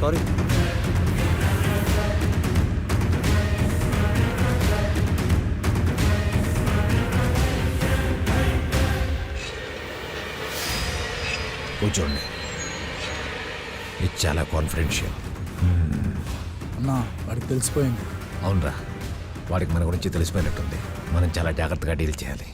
Sorry. కూర్చోండి. ఇది చాలా కాన్ఫిడెన్షియల్. అన్నా వాడికి తెలిసిపోయింది. అవునరా, వాడికి మన గురించి తెలిసిపోయినట్టుంది. మనం చాలా జాగ్రత్తగా డీల్ చేయాలి.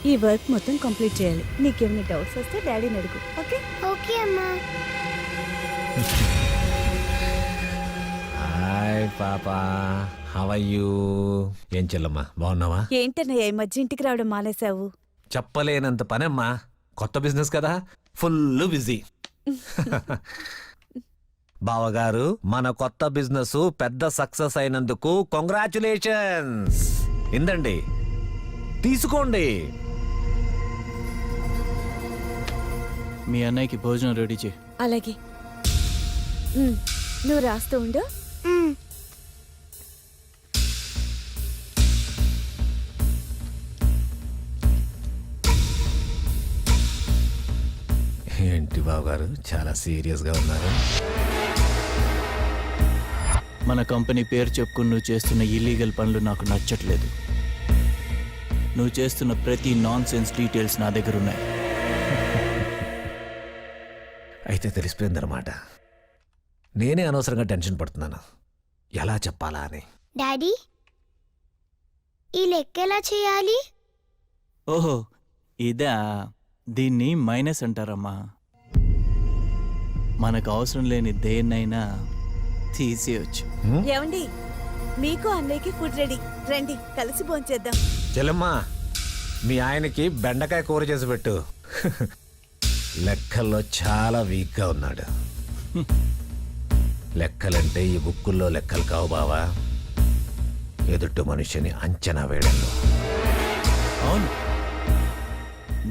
ఈ వర్క్ మొత్తం కంప్లీట్ చేయాలి. నీకేమైనా డౌట్స్ వస్తే డాడీని అడుగు. ఓకే? ఓకే అమ్మా. హాయ్ పాపా, హౌ ఆర్ యూ? ఏం చెల్లమ్మా, బాగున్నావా? ఏంటన్నయ్య ఈ మధ్య ఇంటికి రావడం మానేశావు? చెప్పలేనంత పనమ్మా. కొత్త బిజినెస్ కదా, ఫుల్ బిజీ. బావగారు, మన కొత్త బిజినెస్ పెద్ద సక్సెస్ అయినందుకు కంగ్రాచులేషన్స్. ఇందండి, తీసుకోండి. మీ అన్నయ్యకి భోజనం రెడీ చేయి. అలాగే. నువ్వు రాస్తూ ఉండు. ఏంటి బావగారు, చాలా సీరియస్గా ఉన్నారు? మన కంపెనీ పేరు చెప్పుకుని నువ్వు చేస్తున్న ఇల్లీగల్ పనులు నాకు నచ్చట్లేదు. నువ్వు చేస్తున్న ప్రతి నాన్ సెన్స్ డీటెయిల్స్ నా దగ్గర ఉన్నాయి. అయితే తెలిసిపోయిందన్నమాట. నేనే అనవసరంగా టెన్షన్ పడుతున్నాను, ఎలా చెప్పాలా అని. డాడీ, ఈ లెక్క ఎలా చేయాలి? ఓహో, ఇదా? దీన్ని మైనస్ అంటారమ్మా. మనకు అవసరం లేని దేన్నైనా తీసేయచ్చు. ఏమండి, మీకు అన్నయ్యకి ఫుడ్ రెడీ. రండి, కలిసి భోంచేద్దాం. చెల్లమ్మా, మీ ఆయనకి బెండకాయ కూర చేసి పెట్టు. లెక్కల్లో చాలా వీక్గా ఉన్నాడు. లెక్కలంటే ఈ బుక్కుల్లో లెక్కలు కావు బావా, ఎదుటి మనిషిని అంచనా వేయడంలో. అవును,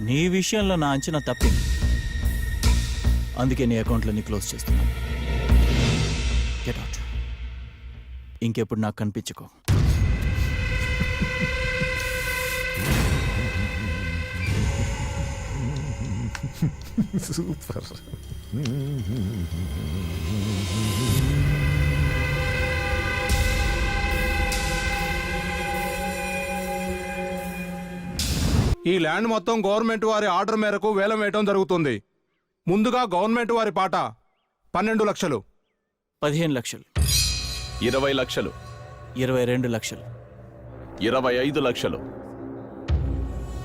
నీ విషయంలో నా అంచనా తప్పింది. అందుకే నీ అకౌంట్లని క్లోజ్ చేస్తున్నాను. Get out. ఇంకెప్పుడు నాకు కనిపించుకో. సూపర్. ఈ ల్యాండ్ మొత్తం గవర్నమెంట్ వారి ఆర్డర్ మేరకు వేలం వేయటం జరుగుతుంది. ముందుగా గవర్నమెంట్ వారి పాట 12 లక్షలు, 15 లక్షలు, 20 లక్షలు, 22 లక్షలు, 25 లక్షలు,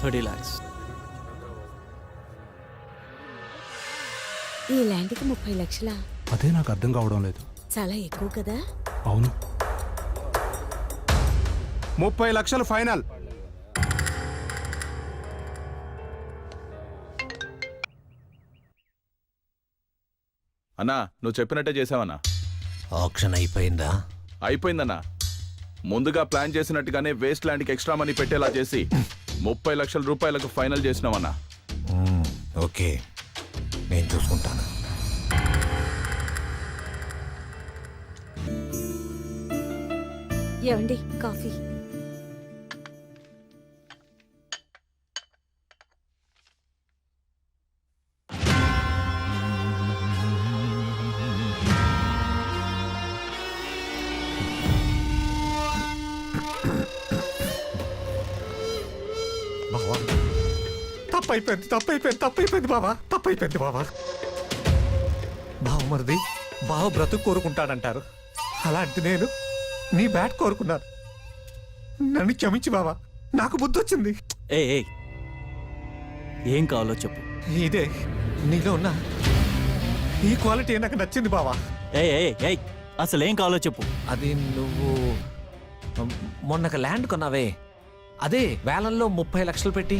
30 lakhs. ఈ ల్యాండ్కి 30 లక్షలా? అదే నాకు అర్థం కావడం లేదు. చాలా ఎక్కువ కదా? అవును, 30 లక్షలు ఫైనల్. అన్నా నువ్వు చెప్పినట్టే చేసావన్నా. ఆప్షన్ అయిపోయిందా? అయిపోయిందన్నా. ముందుగా ప్లాన్ చేసినట్టుగానే వేస్ట్ ల్యాండ్కి ఎక్స్ట్రా మనీ పెట్టేలా చేసి 30 లక్షల రూపాయలకు ఫైనల్ చేసినావన్నా. ఓకే, నేను చూసుకుంటాను. ఏమండి, కాఫీ? బావా, తప్పైపోయింది బావా, తప్పైపోయింది బావా. బావ మరిది బావ బ్రతుకు కోరుకుంటాడంటారు, అలాంటి నేను నీ బ్యాట్ కోరుకున్నాను. నన్ను క్షమించి బావా, నాకు బుద్ధి వచ్చింది. ఏ ఏం కావాలో చెప్పు. ఇదే నీలో ఉన్న ఈ క్వాలిటీ నాకు నచ్చింది బావా. ఏ అసలు ఏం కావాలో చెప్పు. అది నువ్వు మొన్నక ల్యాండ్ కొన్నావే, అదే వేలంలో 30 లక్షలు పెట్టి.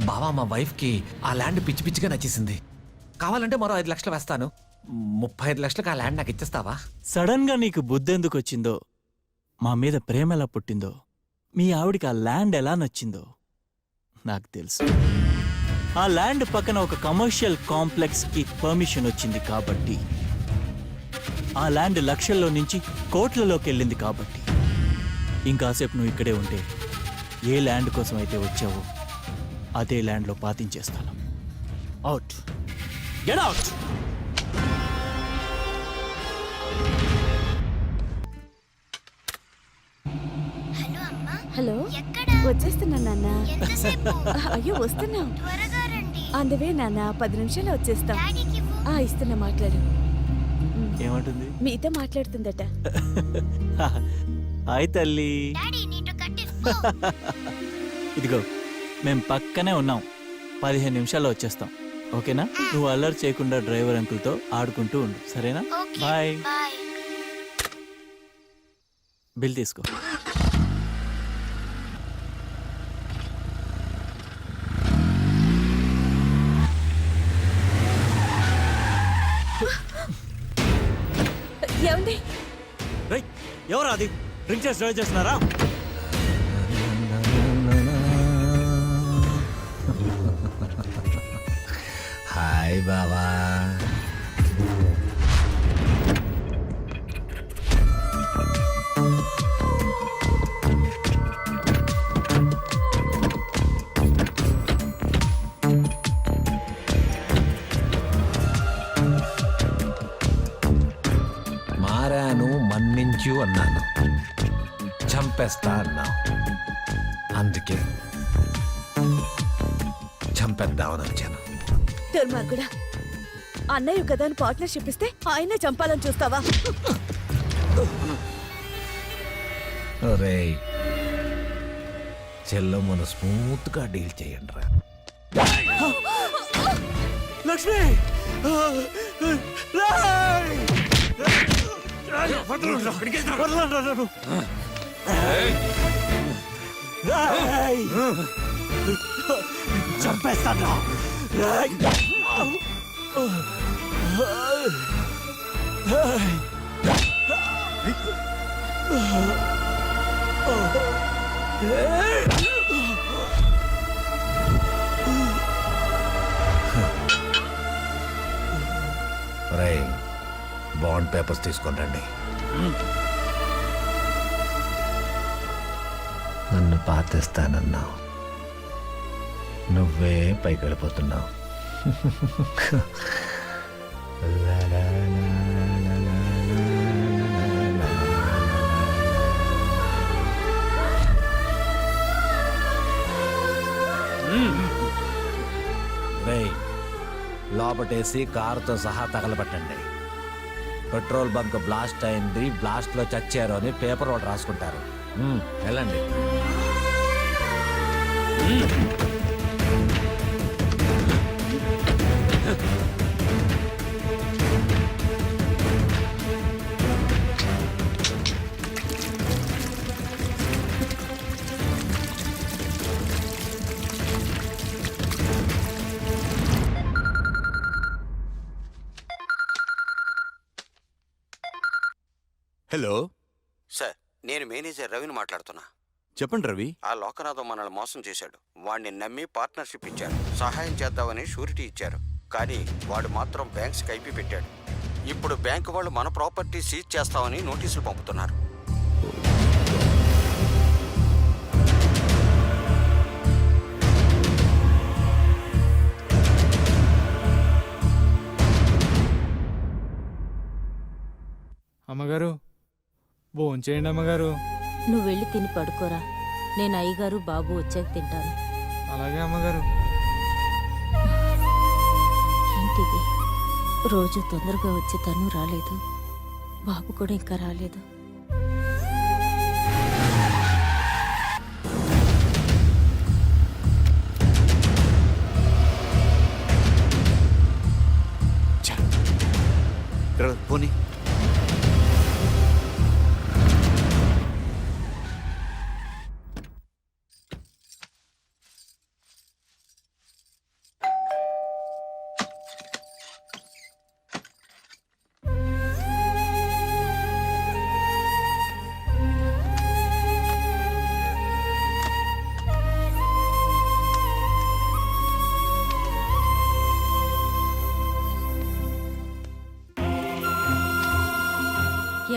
బావా, మా వైఫ్కి ఆ ల్యాండ్ పిచ్చి పిచ్చిగా నచ్చేసింది. కావాలంటే మరో 5 లక్షలు వేస్తాను, 35 లక్షలకు ఆ ల్యాండ్ నాకు ఇచ్చేస్తావా? సడన్ గా నీకు బుద్ధెందుకు వచ్చిందో, మా మీద ప్రేమ ఎలా పుట్టిందో, మీ ఆవిడికి ఆ ల్యాండ్ ఎలా నచ్చిందో నాకు తెలుసు. ఆ ల్యాండ్ పక్కన ఒక కమర్షియల్ కాంప్లెక్స్ కి పర్మిషన్ వచ్చింది కాబట్టి, ఆ ల్యాండ్ లక్షల్లో నుంచి కోట్లలోకి వెళ్ళింది కాబట్టి, ఇంకాసేపు నువ్వు ఇక్కడే ఉంటే ఏ ల్యాండ్ కోసం అయితే వచ్చావో అదే ల్యాండ్లో పాతించేస్తాను. Out, get out. హలో అమ్మా, హలో, ఎక్కడ? వచ్చేస్తున్నా నాన్న. ఎంతసేపు? అయ్యో వస్తున్నాం. త్వరగా రండి. అందువే నాన్న, 10 నిమిషాల్లో వచ్చేస్తాం. డాడీకి ఇవ్వు. ఇస్తున్నా, మాట్లాడు. ఏమంటుంది? మీతో మాట్లాడుతుందట. హాయ్ తల్లి. డాడీ నీతో కట్టిస్తా. ఇదిగో మేం పక్కనే ఉన్నాం, 15 నిమిషాల్లో వచ్చేస్తాం. ఓకేనా? నువ్వు అల్లరి చేయకుండా డ్రైవర్ అంకుల్తో ఆడుకుంటూ ఉండు, సరేనా? Okay, bye. బాయ్. బిల్ తీసుకో. ఏమండి? ఎవరు అది డ్రింక్ చేసి డ్రైవ్ చేస్తున్నారా? హాయ్ బావా. మారాను, మన్నించు అన్నాను, చంపేస్తా అన్నావు. అందుకే చంపేద్దామని వచ్చాను. దుర్మార్గుడా, అన్నయ్య కదా అని పార్ట్నర్షిప్ ఇస్తే ఆయనే చంపాలని చూస్తావా? ఒరేయ్, చెల్లో మన స్మూత్ గా డీల్ చేయండి రా. లక్ష్మి! చంపేస్తాను. ఒరేయ్, బాండ్ పేపర్స్ తీసుకొని రండి. నన్ను పాతేస్తానన్నావు, నువ్వే పైకి వెళ్ళిపోతున్నావు. రేయ్, లోపటేసి కారుతో సహా తగలబెట్టండి. పెట్రోల్ బంక్ బ్లాస్ట్ అయింది, బ్లాస్ట్ లో చచ్చారు అని పేపర్ ఒకటి రాసుకుంటారు. వెళ్ళండి. హలో సార్, నేను మేనేజర్ రవిని మాట్లాడుతున్నా. చెప్పండి రవి. ఆ లోకనాథం మనల్ని మోసం చేశాడు. వాడిని నమ్మి పార్ట్నర్షిప్ ఇచ్చారు, సహాయం చేద్దామని షూరిటీ ఇచ్చారు. కానీ వాడు మాత్రం బ్యాంక్స్ కైపి పెట్టాడు. ఇప్పుడు బ్యాంకు వాళ్ళు మన ప్రాపర్టీ సీజ్ చేస్తామని నోటీసులు పంపుతున్నారు. అమ్మగారు, భోంచేయండి అమ్మగారు. నువ్వు వెళ్ళి తిని పడుకోరా, నేను అయ్యగారు బాబు వచ్చాక తింటాను. అలాగే అమ్మగారు. ఏంటిది, రోజు తొందరగా వచ్చి తను రాలేదు, బాబు కూడా ఇంకా రాలేదు. పోనీ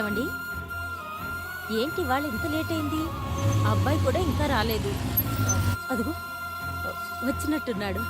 ఏమండి ఏంటి వాళ్ళు ఇంత లేట్ అయింది అబ్బాయి కూడా ఇంకా రాలేదు అదిగో వచ్చినట్టున్నాడు